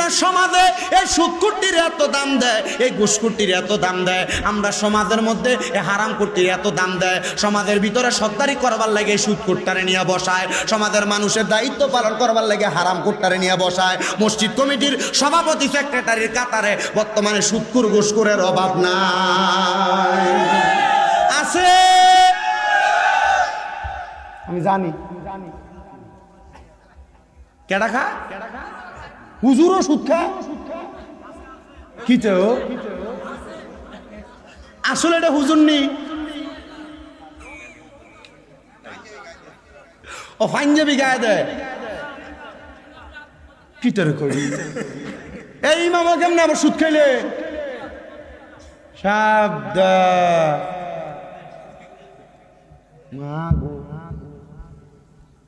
আমরা সমাজে এই সুদকুটির এত দাম দেয়, এই ঘুষকুটির এত দাম দেয়, আমরা সমাজের মধ্যে এই হারামকুটির এত দাম দেয়, সমাজের ভিতরে সত্তারি করবার লাগে সুদকুট্টারে নিয়ে বসায়, সমাজের মানুষের দায়িত্ব পালন করবার লাগে হারামকুট্টারে নিয়ে বসায়। মসজিদ কমিটির সভাপতি সেক্রেটারির কাতারে বর্তমানে সুদকুর ঘুষকুরের অভাব নাই, আছে। আমি জানি কেডা খা, হুজুরও সুদ খা, কি তো আসলে এটা হুজুর নি, ও পাঞ্জাবি গায়ে দেয়, কি তোর করি এই মামা কেমনে আবার সুদ খাইলে শব্দ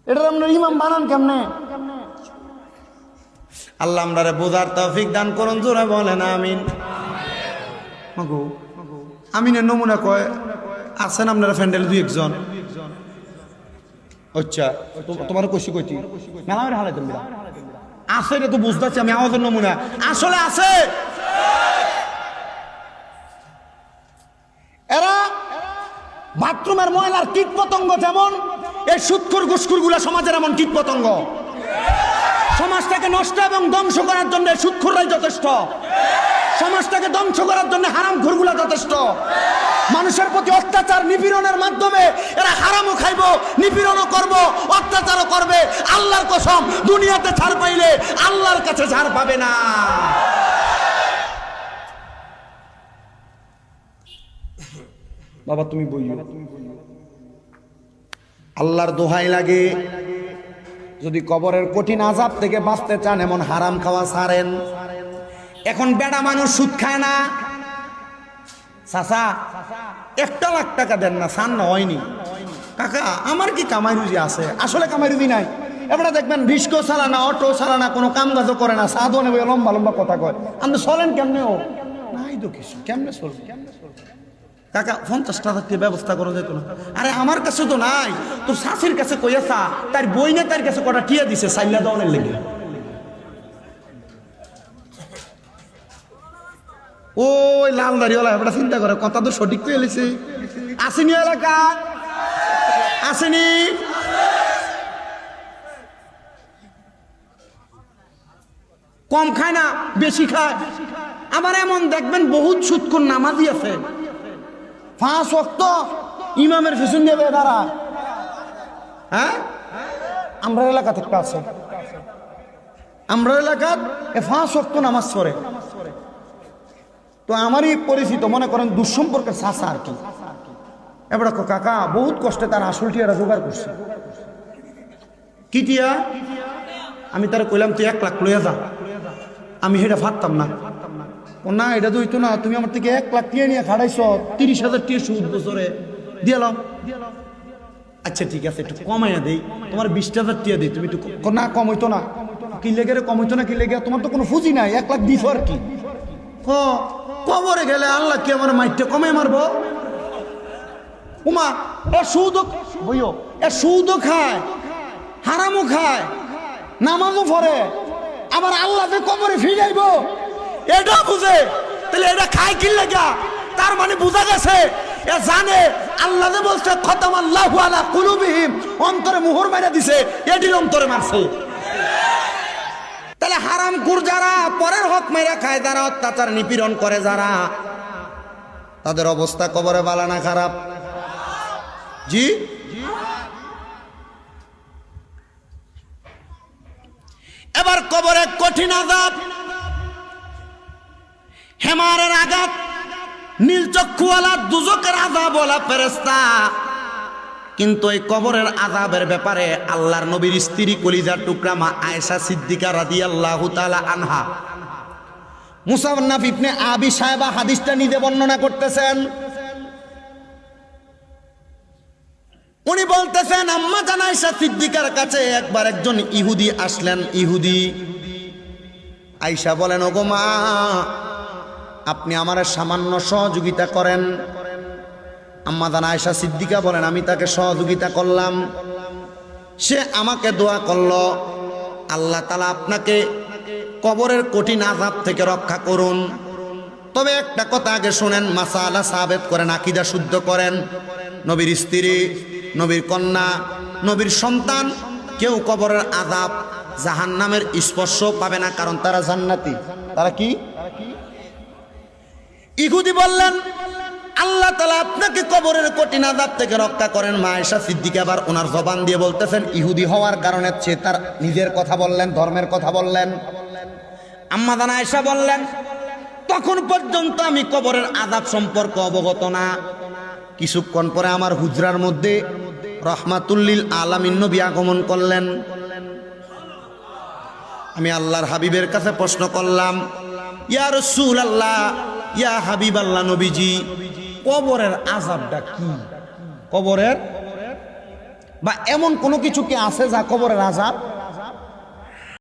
এটা আপনার ইমাম বানান কেমনে? আল্লাহ আমরারে বোঝার তৌফিক দান করুন, জোরে বলেন আমিন। মাগো আমিনের নমুনা কয় আছেন আপনারা ফ্যান্ডেল দুই একজন, আচ্ছা তোমার কইছি কইতি মেলামের হালে তুমি আছে, এটা তো বুঝতেছি আমি, আমাদের নমুনা আসলে আছে। এরা বাথরুমের ময়লার কীট পতঙ্গ যেমন, এই সুদখোর ঘুষখোর গুলা সমাজের এমন কীট পতঙ্গ। সমাজটাকে নষ্ট এবং ধ্বংস করার জন্য সুদখোররাই যথেষ্ট, সমাজটাকে ধ্বংস করার জন্য হারামখোরগুলা যথেষ্ট। মানুষের প্রতি অত্যাচার নিপীড়নের মাধ্যমে এরা হারামও খাইব, নিপীড়নও করব, অত্যাচারও করবে। আল্লাহর কসম, দুনিয়াতে ছাড় পাইলে আল্লাহর কাছে ছাড় পাবে না। বাবা তুমি বইও, আল্লাহর দোহাই লাগে, যদি কবরের কঠিন আযাব থেকে বাঁচতে চান এমন হারাম খাওয়া ছাড়েন। এখন বেড়া মানুষ সুদ খায় না, চাচা 1 লাখ টাকা দেন না, সান না হয়নি কাকা, আমার কি কামাই রুজি আছে? আসলে কামাই রুজি নাই। এবারে দেখবেন রিস্কো চালানা, অটো চালানা, কোনো কাম কাজও করে না, সাধও নেবে, লম্বা লম্বা কথা কয়। আপনি চলেন কেমনে? ও নাই তো কিছু, কেমনে চলবে কাকা? 50 টাকা দিয়ে ব্যবস্থা করা যেত না? আরে আমার কাছে তো নাই, তোর শাশুর কাছে কইয়াছা, তার বই না তার কাছে কটা টিয়া দিছে সাইলা দেওয়ানের লেগে। ওই লাল দাড়িওয়ালা এবার চিন্তা করে, কথা তো সঠিক তো এলিছে। আসেনি এলাকা, আসেনি? কম খায় না, বেশি খায়। আবার এমন দেখবেন বহুত সুদখোর নামাজি আছে, 5 ওয়াক্ত ইমামের পিছন দিয়ে দাঁড়া। হ্যাঁ, আমরা এলাকা থেকে আছে, আমরা এলাকার 5 ওয়াক্ত নামাজ পড়ে। তো আমারই পরিচিত, মনে করেন দুঃসম্পর্কের চাচা আর কি। এবার কাকা বহুত কষ্টে তার আসল টিয়ারা জোগাড় করছে। কি টিয়া? আমি তার কইলাম তুই 1 লাখ লইয়া যা, আমি সেটা ফাটতাম না। ও না, এটা তো হইতো না, তুমি আমার থেকে 1 লাখ টিয়া নিয়ে খাড়াইছ, 30,000 টিয়া সুদ বছরে দিয়ালাম। আচ্ছা ঠিক আছে, একটু কমাইয়া দেই, তোমার 20,000 টিয়া দিই, তুমি একটু না কম হইতো না? কি লেগে রে কম হইতো না? কি লেগে? তোমার তো কোনো ফুজি নাই, 1 লাখ দিছ আর কি। কবরে গেলে আল্লাহ কি আমার মাইটটা কমে মারবো? উমা এ সুদও বইও, এ সুদও খায়, হারামও খায়, নামাজও পড়ে, আবার আল্লাহকে কবরে ফিরাইব, এটা বুঝে। তাহলে এটা খায় কি লাগা? তার মানে বোঝা গেছে এ জানে আল্লাহ যে বলছে খতামাল্লাহু আলা কুলুবিহিম, অন্তরে মোহর মাইরা দিছে, এটির অন্তরে মারছে। তাহলে হারামখোর যারা, পরের হক মাইরা খায় যারা, অত্যাচার নিপীড়ন করে যারা, তাদের অবস্থা কবরে ভালো না খারাপ? জি। এবার কবরে কঠিন আযাব, হেমারের আঘাত, নীলচক্ষুওয়ালা দুজকের আযাব ওয়ালা ফেরেশতা। কিন্তু এই কবরের আযাবের ব্যাপারে আল্লাহর নবীর স্ত্রী কলিজার টুকরা মা আয়েশা সিদ্দিকা রাদিয়াল্লাহু তাআলা আনহা, মুসান্নাফ ইবনে আবি শায়বা হাদিসটা নিজে বর্ণনা করতেছেন। উনি বলতেছেন আম্মা জান আয়েশা সিদ্দিকার কাছে একবার একজন ইহুদি আসলেন। ইহুদি আয়েশা বলেন, ওগো মা, আপনি আমার সামান্য সহযোগিতা করেন। আম্মা জান আয়েশা সিদ্দিকা বলেন, আমি তাকে সহযোগিতা করলাম, সে আমাকে দোয়া করলো, আল্লাহ তাআলা আপনাকে কবরের কঠিন আযাব থেকে রক্ষা করুন। তবে একটা কথা আগে শোনেন, মাসালা সাবেত করেন, আকীদা শুদ্ধ করেন। নবীর স্ত্রী, নবীর কন্যা, নবীর সন্তান কেউ কবরের আযাব জাহান্নামের স্পর্শ পাবে না, কারণ তারা জান্নাতি। তারা কি? ইহুদি বললেন আল্লাহ তাআলা আপনাকে কবরের কঠিন আযাব থেকে রক্ষা করেন। মা আয়েশা সিদ্দিকা আবার ওনার জবান দিয়ে বলতেছেন, ইহুদি হওয়ার কারণে সে তার নিজের কথা বললেন, ধর্মের কথা বললেন। আম্মা জান আয়েশা বললেন, তখন পর্যন্ত আমি কবরের আযাব সম্পর্কে অবগত না। কিছুক্ষণ পরে আমার হুজরার মধ্যে রহমাতুল্লিল আলামিন নবী আগমন করলেন। আমি আল্লাহর হাবিবের কাছে প্রশ্ন করলাম, ইয়া রাসূলুল্লাহ, ইয়া হাবিবাল্লাহ, নবীজি, কবরের আযাবটা কি? কবরের বা এমন কোনো কিছু কি আছে যা কবরের আযাব?